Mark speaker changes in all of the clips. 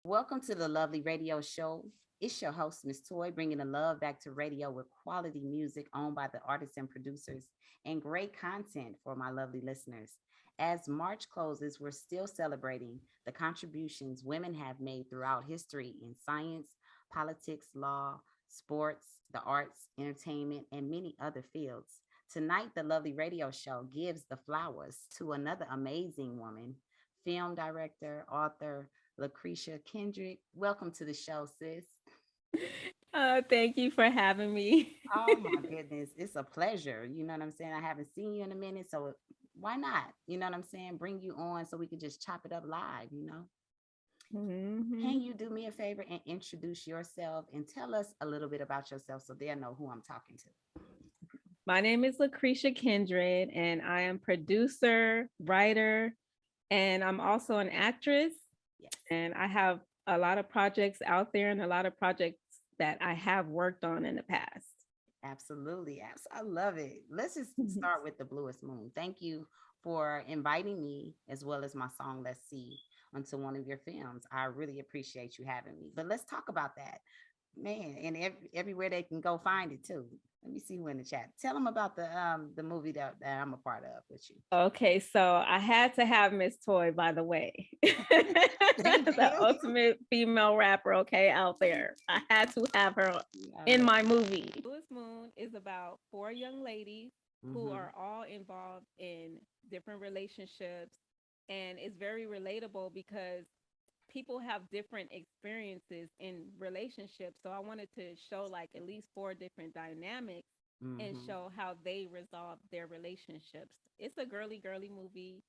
Speaker 1: Welcome to the lovely radio show. It's your host, Miss Toy, bringing the love back to radio with quality music owned by the artists and producers and great content for my lovely listeners. As March closes, we're still celebrating the contributions women have made throughout history in science, politics, law, sports, the arts, entertainment, and many other fields. Tonight, the lovely radio show gives the flowers to another amazing woman, film director, author, LaKrishi Kindred. Welcome to the show, sis.
Speaker 2: Thank you for having me.
Speaker 1: Oh my goodness, it's a pleasure. You know what I'm saying? I haven't seen you in a minute, so why not? You know what I'm saying? Bring you on so we can just chop it up live.
Speaker 2: Mhm.
Speaker 1: Can you do me a favor and introduce yourself and tell us a little bit about yourself so they'll know who I'm talking to?
Speaker 2: My name is LaKrishi Kindred, and I am producer, writer, and I'm also an actress.
Speaker 1: Yes,
Speaker 2: And I have a lot of projects out there and a lot of projects that I have worked on in the past.
Speaker 1: absolutely. I love it. Let's just start with the Bluest Moon. Thank you for inviting me as well as my song Let's See onto one of your films. I really appreciate you having me. But let's talk about that. Man, and everywhere they can go find it too. Let me see who in the chat. Tell them about the movie that I'm a part of with you.
Speaker 2: Okay, so I had to have Miss Toy, by the way,
Speaker 1: Thank
Speaker 2: the
Speaker 1: you.
Speaker 2: ultimate female rapper, okay, out there. I had to have her
Speaker 1: Love
Speaker 2: in
Speaker 1: it.
Speaker 2: my movie. Bluest Moon is about four young ladies who
Speaker 1: Mm-hmm.
Speaker 2: are all involved in different relationships, and it's very relatable because people have different experiences in relationships. So I wanted to show like at least four different dynamics and
Speaker 1: Mm-hmm.
Speaker 2: show how they resolve their relationships. It's a girly movie.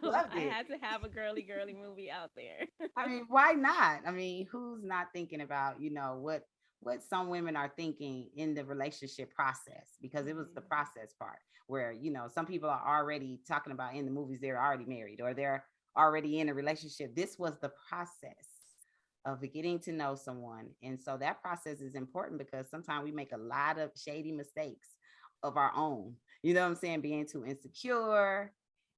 Speaker 1: Loved
Speaker 2: I
Speaker 1: it.
Speaker 2: had to have a girly movie out there.
Speaker 1: I mean, why not? I mean, who's not thinking about, what some women are thinking in the relationship process? Because it was the
Speaker 2: Mhm.
Speaker 1: process part where, some people are already talking about in the movies they're already married or they're already in a relationship. This was the process of getting to know someone. And so that process is important because sometimes we make a lot of shady mistakes of our own. You know what I'm saying? Being too insecure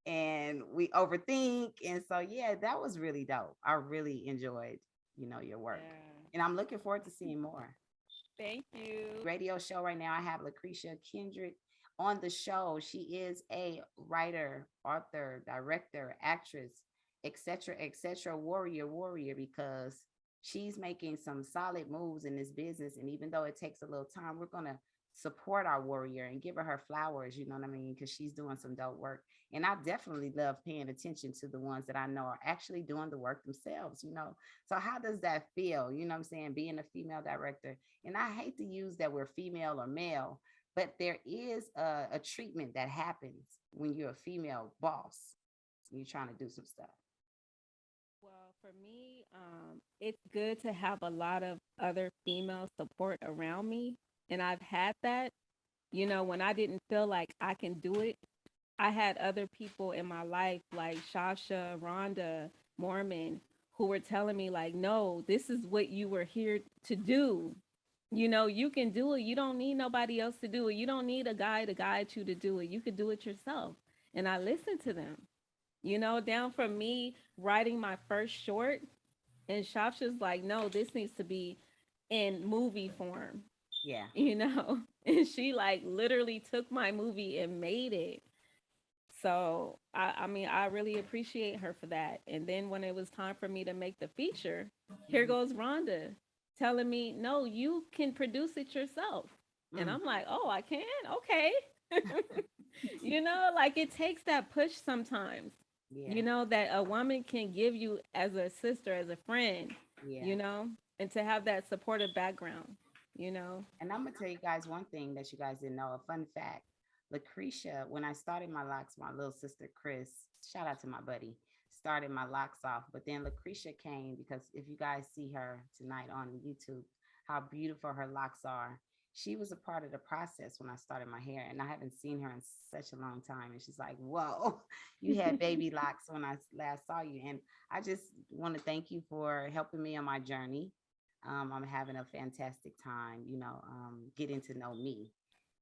Speaker 1: and we overthink. And so, yeah, that was really dope. I really enjoyed, your work.
Speaker 2: Yeah.
Speaker 1: And I'm looking forward to seeing more.
Speaker 2: Thank you.
Speaker 1: Radio show right now, I have LaKrishi Kindred on the show. She is a writer, author, director, actress, etc., warrior, because she's making some solid moves in this business. And even though it takes a little time, we're gonna support our warrior and give her flowers, you know what I mean? Because she's doing some dope work. And I definitely love paying attention to the ones that I know are actually doing the work themselves. So how does that feel? You know what I'm saying? Being a female director. And I hate to use that we're female or male, but there is a treatment that happens when you're a female boss and you're trying to do some stuff.
Speaker 2: Well, for me, it's good to have a lot of other female support around me. And I've had that, when I didn't feel like I can do it. I had other people in my life like Shasha, Rhonda, Mormon, who were telling me, like, no, this is what you were here to do. You can do it. You don't need nobody else to do it. You don't need a guy to guide you to do it. You could do it yourself. And I listened to them, down from me writing my first short. And Shasha's like, no, this needs to be in movie form,
Speaker 1: Yeah.
Speaker 2: And she like literally took my movie and made it. So I mean, I really appreciate her for that. And then when it was time for me to make the feature, here
Speaker 1: Mhm.
Speaker 2: goes Rhonda telling me, no, you can produce it yourself. And
Speaker 1: Mm.
Speaker 2: I'm like, oh, I can? Okay. Like it takes that push sometimes,
Speaker 1: Yeah.
Speaker 2: that a woman can give you as a sister, as a friend,
Speaker 1: Yeah.
Speaker 2: you know, and to have that supportive background, you know.
Speaker 1: And I'm gonna tell you guys one thing that you guys didn't know. A fun fact: Lucretia, when I started my locks, my little sister Chris, shout out to my buddy, started my locks off. But then Lucretia came because if you guys see her tonight on YouTube, how beautiful her locks are. She was a part of the process when I started my hair, and I haven't seen her in such a long time. And she's like, "Whoa, you had baby locks when I last saw you." And I just want to thank you for helping me on my journey. I'm having a fantastic time, getting to know me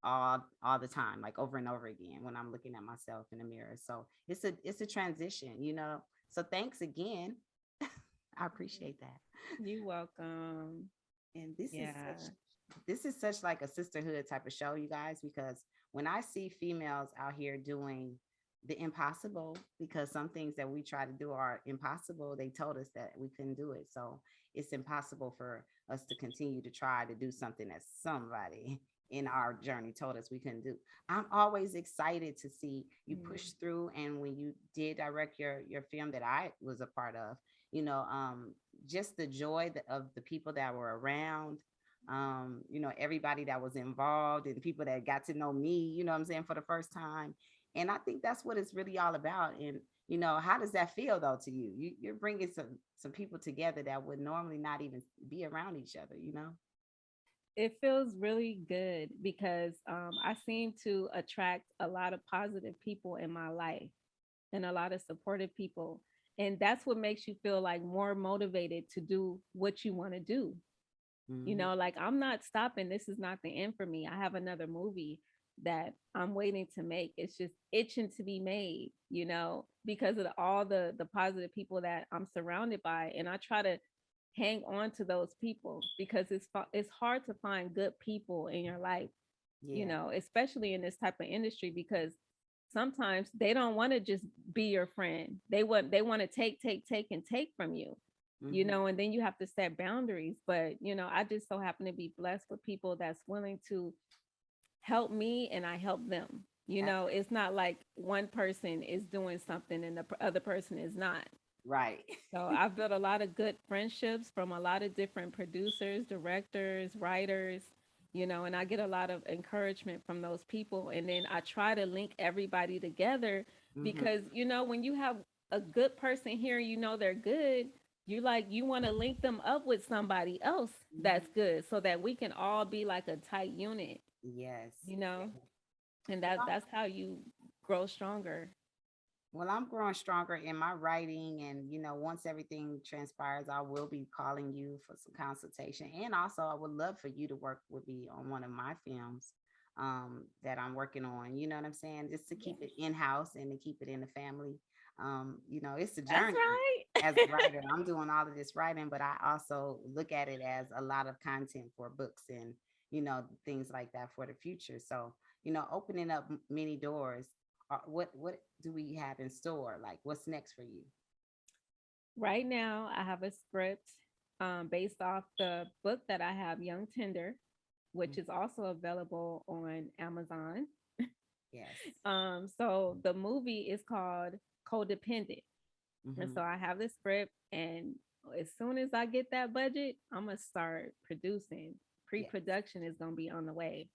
Speaker 1: all the time, like over and over again when I'm looking at myself in the mirror. So it's a transition. So thanks again. I appreciate that.
Speaker 2: You welcome.
Speaker 1: And
Speaker 2: Yeah.
Speaker 1: this is such like a sisterhood type of show, you guys, because when I see females out here doing the impossible, because some things that we try to do are impossible, they told us that we couldn't do it. So it's impossible for us to continue to try to do something that somebody in our journey told us we couldn't do. I'm always excited to see you push
Speaker 2: Mm.
Speaker 1: through. And when you did direct your film that I was a part of, you know, just the joy of the people that were around, you know, everybody that was involved and people that got to know me, you know what I'm saying, for the first time. And I think that's what it's really all about. And, you know, how does that feel though to you? You're bringing some people together that would normally not even be around each other, you know?
Speaker 2: It feels really good because I seem to attract a lot of positive people in my life and a lot of supportive people. And that's what makes you feel like more motivated to do what you want to do. You
Speaker 1: Hmm.
Speaker 2: know, like I'm not stopping. This is not the end for me. I have another movie that I'm waiting to make. It's just itching to be made, you know, because of all the positive people that I'm surrounded by. And I try to hang on to those people because it's hard to find good people in your life, you
Speaker 1: Yeah.
Speaker 2: know, especially in this type of industry because sometimes they don't want to just be your friend. They want to take and take from you, you
Speaker 1: Hmm.
Speaker 2: know, and then you have to set boundaries. But, you know, I just so happen to be blessed with people that's willing to help me and I help them. You know, it's not like one person is doing something and the other person is not.
Speaker 1: Right.
Speaker 2: So I've built a lot of good friendships from a lot of different producers, directors, writers, you know, and I get a lot of encouragement from those people. And then I try to link everybody together
Speaker 1: Hmm.
Speaker 2: because, you know, when you have a good person here, you know, they're good. You want to link them up with somebody else
Speaker 1: Hmm.
Speaker 2: that's good so that we can all be like a tight unit,
Speaker 1: Yes.
Speaker 2: you know, and
Speaker 1: Well,
Speaker 2: that's how you grow stronger.
Speaker 1: well, I'm growing stronger in my writing. And, you know, once everything transpires, I will be calling you for some consultation. And also, I would love for you to work with me on one of my films that I'm working on. You know what I'm saying? Just to keep
Speaker 2: Yes.
Speaker 1: it in house and to keep it in the family. You know, it's a
Speaker 2: That's
Speaker 1: journey
Speaker 2: right.
Speaker 1: as a writer. I'm doing all of this writing, but I also look at it as a lot of content for books and, you know, things like that for the future. So, you know, opening up many doors. What do we have in store? Like, what's next for you?
Speaker 2: Right now, I have a script based off the book that I have, Young Tender, which is also available on Amazon.
Speaker 1: Yes.
Speaker 2: So the movie is called Codependent. And
Speaker 1: Hmm.
Speaker 2: so I have the script, and as soon as I get that budget, I'm gonna start producing.
Speaker 1: Yes.
Speaker 2: Pre-production is gonna be on the way.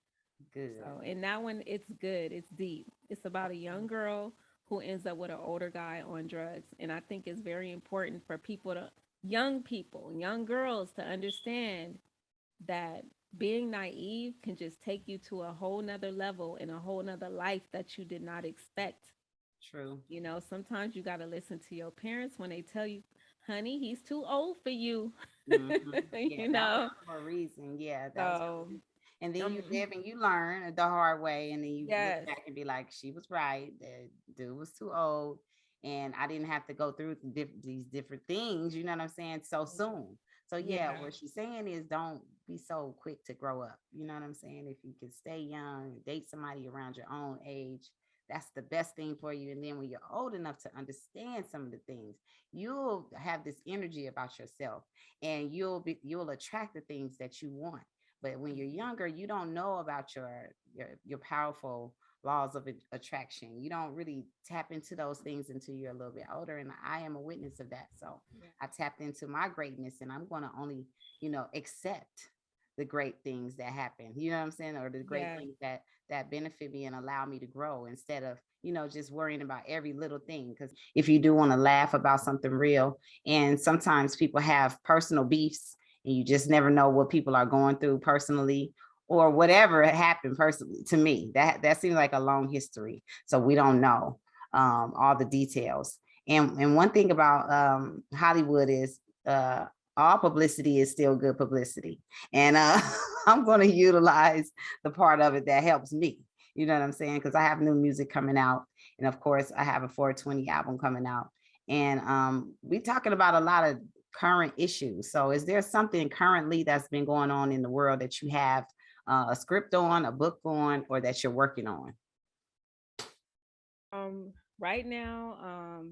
Speaker 1: Good.
Speaker 2: So, and that one, it's good. It's deep. It's about a young girl who ends up with an older guy on drugs. And I think it's very important for people, young girls to understand that being naive can just take you to a whole nother level and a whole nother life that you did not expect.
Speaker 1: True.
Speaker 2: You know, sometimes you got to listen to your parents when they tell you, honey, he's too old for you.
Speaker 1: Hmm. Yeah,
Speaker 2: You
Speaker 1: that was
Speaker 2: know,
Speaker 1: for a reason. Yeah, that was for a
Speaker 2: so
Speaker 1: reason. And then you
Speaker 2: um,
Speaker 1: live and you learn the hard way, and then you look
Speaker 2: yes,
Speaker 1: back and be like, she was right. The dude was too old, and I didn't have to go through these different things. You know what I'm saying? So soon. So yeah,
Speaker 2: yeah,
Speaker 1: what she's saying is, don't be so quick to grow up. You know what I'm saying? If you can stay young, date somebody around your own age, that's the best thing for you. And then when you're old enough to understand some of the things, you'll have this energy about yourself, and you'll attract the things that you want. But when you're younger, you don't know about your powerful laws of attraction. You don't really tap into those things until you're a little bit older, and I am a witness of that. So
Speaker 2: yeah,
Speaker 1: I tapped into my greatness, and I'm going to only, you know, accept the great things that happen, you know what I'm saying, or the great
Speaker 2: yeah.
Speaker 1: things that benefit me and allow me to grow, instead of, you know, just worrying about every little thing. Because if you do want to laugh about something real, and sometimes people have personal beefs, and you just never know what people are going through personally, or whatever happened personally. To me, that seems like a long history, so we don't know all the details. And one thing about Hollywood is, all publicity is still good publicity. And I'm going to utilize the part of it that helps me. You know what I'm saying? Because I have new music coming out. And of course, I have a 420 album coming out. And we talking about a lot of current issues. So is there something currently that's been going on in the world that you have a script on, a book on, or that you're working on?
Speaker 2: Right now,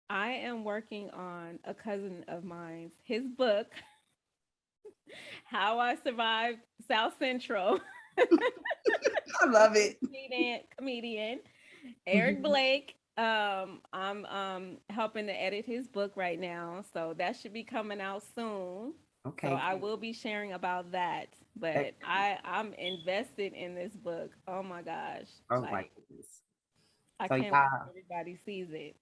Speaker 2: I am working on a cousin of mine's his book, How I Survived South Central.
Speaker 1: I love it.
Speaker 2: Comedian Eric
Speaker 1: Mhm.
Speaker 2: Blake. I'm helping to edit his book right now, so that should be coming out soon. So
Speaker 1: Okay,
Speaker 2: I
Speaker 1: good.
Speaker 2: will be sharing about that. But I'm invested in this book. Oh my gosh.
Speaker 1: Oh my
Speaker 2: Like
Speaker 1: goodness.
Speaker 2: I
Speaker 1: So
Speaker 2: can't wait till everybody sees it.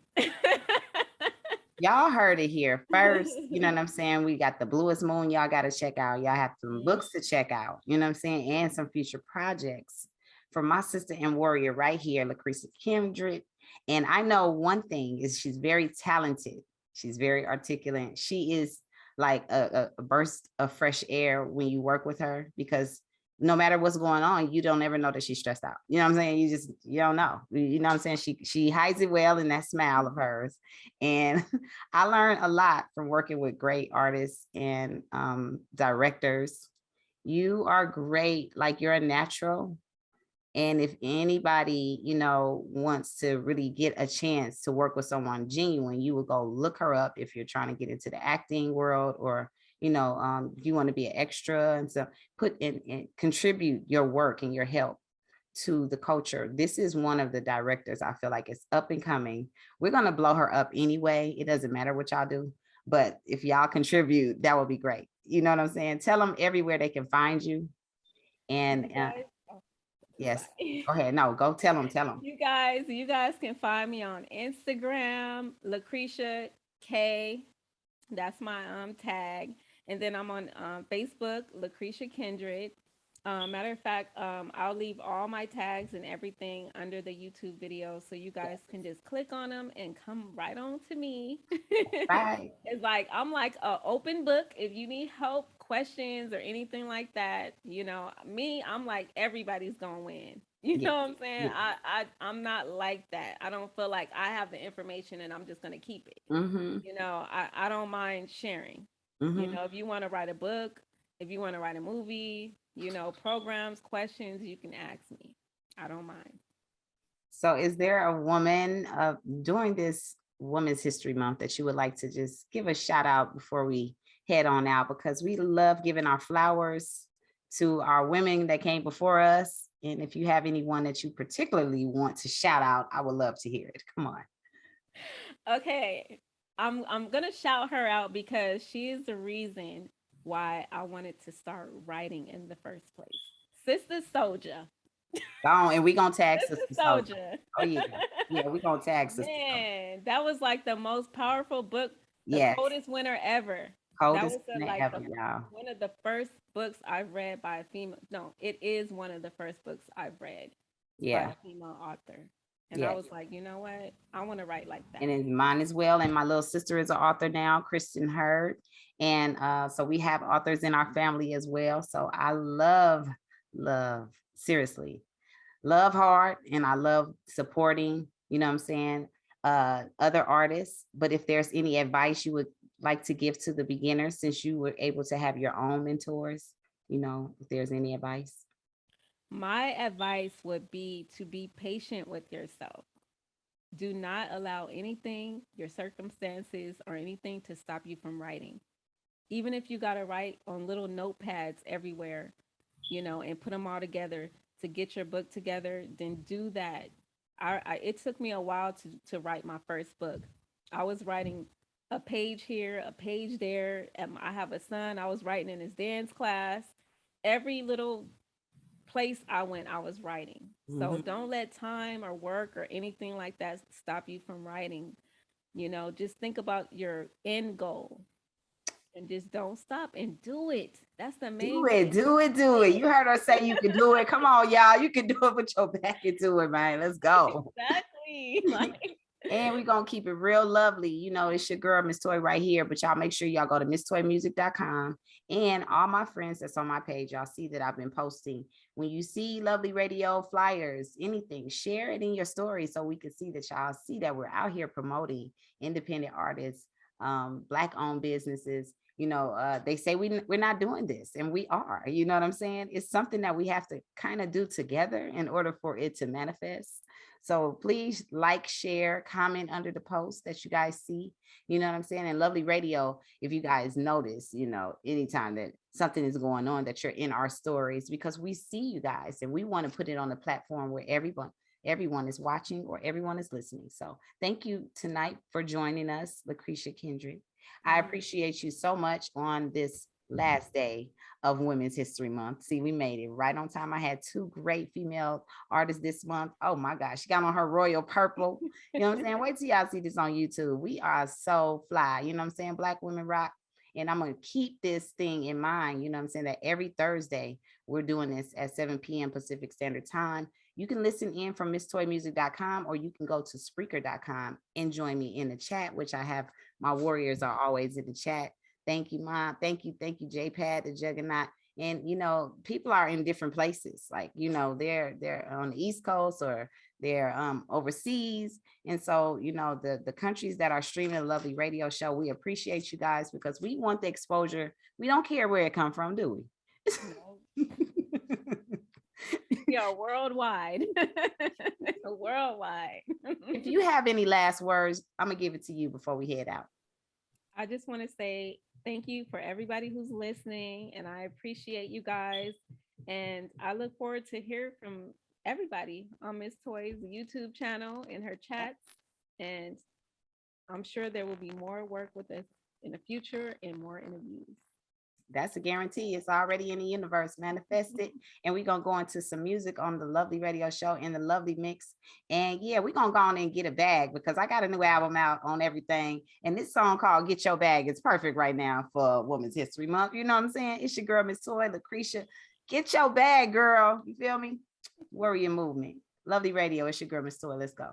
Speaker 1: y'all heard it here first. You know what I'm saying? We got the Bluest Moon. Y'all got to check out. Y'all have some
Speaker 2: Mhm.
Speaker 1: books to check out. You know what I'm saying? And some future projects from my sister and warrior right here, LaKrishi Kindred. And I know one thing is she's very talented. She's very articulate. She is like a burst of fresh air when you work with her, because no matter what's going on, you don't ever know that she's stressed out. You know what I'm saying? You don't know. You know what I'm saying? She hides it well in that smile of hers. And I learned a lot from working with great artists and directors. You are great. Like, you're a natural. And if anybody, wants to really get a chance to work with someone genuine, you would go look her up if you're trying to get into the acting world, or, if you want to be an extra, and so put in and contribute your work and your help to the culture. This is one of the directors I feel like is up and coming. We're going to blow her up anyway. It doesn't matter what y'all do. But if y'all contribute, that would be great. You know what I'm saying? Tell them everywhere they can find you.
Speaker 2: You
Speaker 1: And
Speaker 2: guys, oh,
Speaker 1: yes,
Speaker 2: sorry.
Speaker 1: go ahead. No, go tell them. Tell them.
Speaker 2: You guys can find me on Instagram, LaKrisha K. That's my tag. And then I'm on Facebook, LaKrisha Kindred. Matter of fact, I'll leave all my tags and everything under the YouTube video, so you
Speaker 1: Yes.
Speaker 2: guys can just click on them and come right on to me.
Speaker 1: Right.
Speaker 2: It's like I'm like an open book. If you need help, questions, or anything like that, me, I'm like everybody's gonna win. You
Speaker 1: Yeah.
Speaker 2: know what I'm saying?
Speaker 1: Yeah.
Speaker 2: I'm not like that. I don't feel like I have the information and I'm just gonna keep it.
Speaker 1: Mm-hmm.
Speaker 2: I don't mind sharing.
Speaker 1: Mm-hmm.
Speaker 2: If you want to write a book, if you want to write a movie, programs, questions, you can ask me. I don't mind.
Speaker 1: So is there a woman during this Women's History Month that you would like to just give a shout out before we head on out? Because we love giving our flowers to our women that came before us. And if you have anyone that you particularly want to shout out, I would love to hear it. Come on.
Speaker 2: Okay. I'm going to shout her out because she is the reason why I wanted to start writing in the first place. Sister Soldier.
Speaker 1: Go on, and we gonna tag
Speaker 2: Sister
Speaker 1: Sister Soldier.
Speaker 2: Soldier.
Speaker 1: Oh yeah. Yeah, we gonna tag Sister Soldier.
Speaker 2: Man, that was like the most powerful book, the
Speaker 1: Yes.
Speaker 2: coldest winter ever. That
Speaker 1: Coldest
Speaker 2: was the,
Speaker 1: than
Speaker 2: like
Speaker 1: ever,
Speaker 2: the
Speaker 1: y'all.
Speaker 2: one of the first books I've read by a female. No, it is one of the first books I've read by
Speaker 1: Yeah.
Speaker 2: a female author. And I
Speaker 1: Yeah.
Speaker 2: was like, you know what? I want to write like
Speaker 1: And
Speaker 2: that.
Speaker 1: then mine as well. And my little sister is an author now, Kristen Hurd. And so we have authors in our family as well. So I love, seriously, love hard. And I love supporting, you know what I'm saying, other artists. But if there's any advice you would like to give to the beginners, since you were able to have your own mentors, if there's any advice.
Speaker 2: My advice would be to be patient with yourself. Do not allow anything, your circumstances, or anything to stop you from writing. Even if you got to write on little notepads everywhere, and put them all together to get your book together, then do that. It took me a while to write my first book. I was writing a page here, a page there. I have a son. I was writing in his dance class. Every little place I went, I was writing. So
Speaker 1: Mhm.
Speaker 2: don't let time or work or anything like that stop you from writing. Just think about your end goal and just don't stop and do it. That's the
Speaker 1: Do
Speaker 2: main
Speaker 1: it,
Speaker 2: thing.
Speaker 1: do it, do it. You heard her say you can do it. Come on, y'all. You can do it with your back into it, man. Let's go.
Speaker 2: Exactly. Like,
Speaker 1: And we're gonna keep it real lovely. It's your girl, Miss Toy, right here. But y'all make sure y'all go to misstoymusic.com. And all my friends that's on my page, y'all see that I've been posting. When you see lovely radio flyers, anything, share it in your story so we can see that y'all see that we're out here promoting independent artists Black owned businesses. They say we're not doing this, and we are. You know what I'm saying? It's something that we have to kind of do together in order for it to manifest. So please like, share, comment under the post that you guys see. You know what I'm saying? And Lovely Radio, if you guys notice, anytime that something is going on, that you're in our stories, because we see you guys and we want to put it on a platform where everyone is watching or everyone is listening. So thank you tonight for joining us, LaKrishi Kindred. I appreciate you so much on this last day of Women's History Month. See, we made it right on time. I had two great female artists this month. Oh my gosh, she got on her royal purple. You know what I'm saying? Wait till y'all see this on YouTube. We are so fly. You know what I'm saying? Black women rock. And I'm going to keep this thing in mind. You know what I'm saying? That every Thursday, we're doing this at 7 p.m. Pacific Standard Time. You can listen in from MissToyMusic.com, or you can go to Spreaker.com and join me in the chat, which I have. My warriors are always in the chat. Thank you, Mom. Thank you, JPad, the Juggernaut. And people are in different places. Like, they're on the East Coast, or they're overseas. And so, the countries that are streaming a Lovely Radio show, we appreciate you guys, because we want the exposure. We don't care where it come from, do we?
Speaker 2: Yeah, worldwide. Worldwide.
Speaker 1: If you have any last words, I'm gonna give it to you before we head out.
Speaker 2: I just want to say thank you for everybody who's listening, and I appreciate you guys. And I look forward to hear from everybody on Miss Toy's YouTube channel and her chats. And I'm sure there will be more work with us in the future and more interviews.
Speaker 1: That's a guarantee. It's already in the universe, manifested. And we're going to go into some music on the Lovely Radio show in the Lovely Mix. And yeah, we're going to go on and get a bag, because I got a new album out on everything. And this song called Get Your Bag is perfect right now for Women's History Month. You know what I'm saying? It's your girl, Miss Toy, LaKrishi. Get your bag, girl. You feel me? Warrior Movement. Lovely Radio. It's your girl, Miss Toy. Let's go.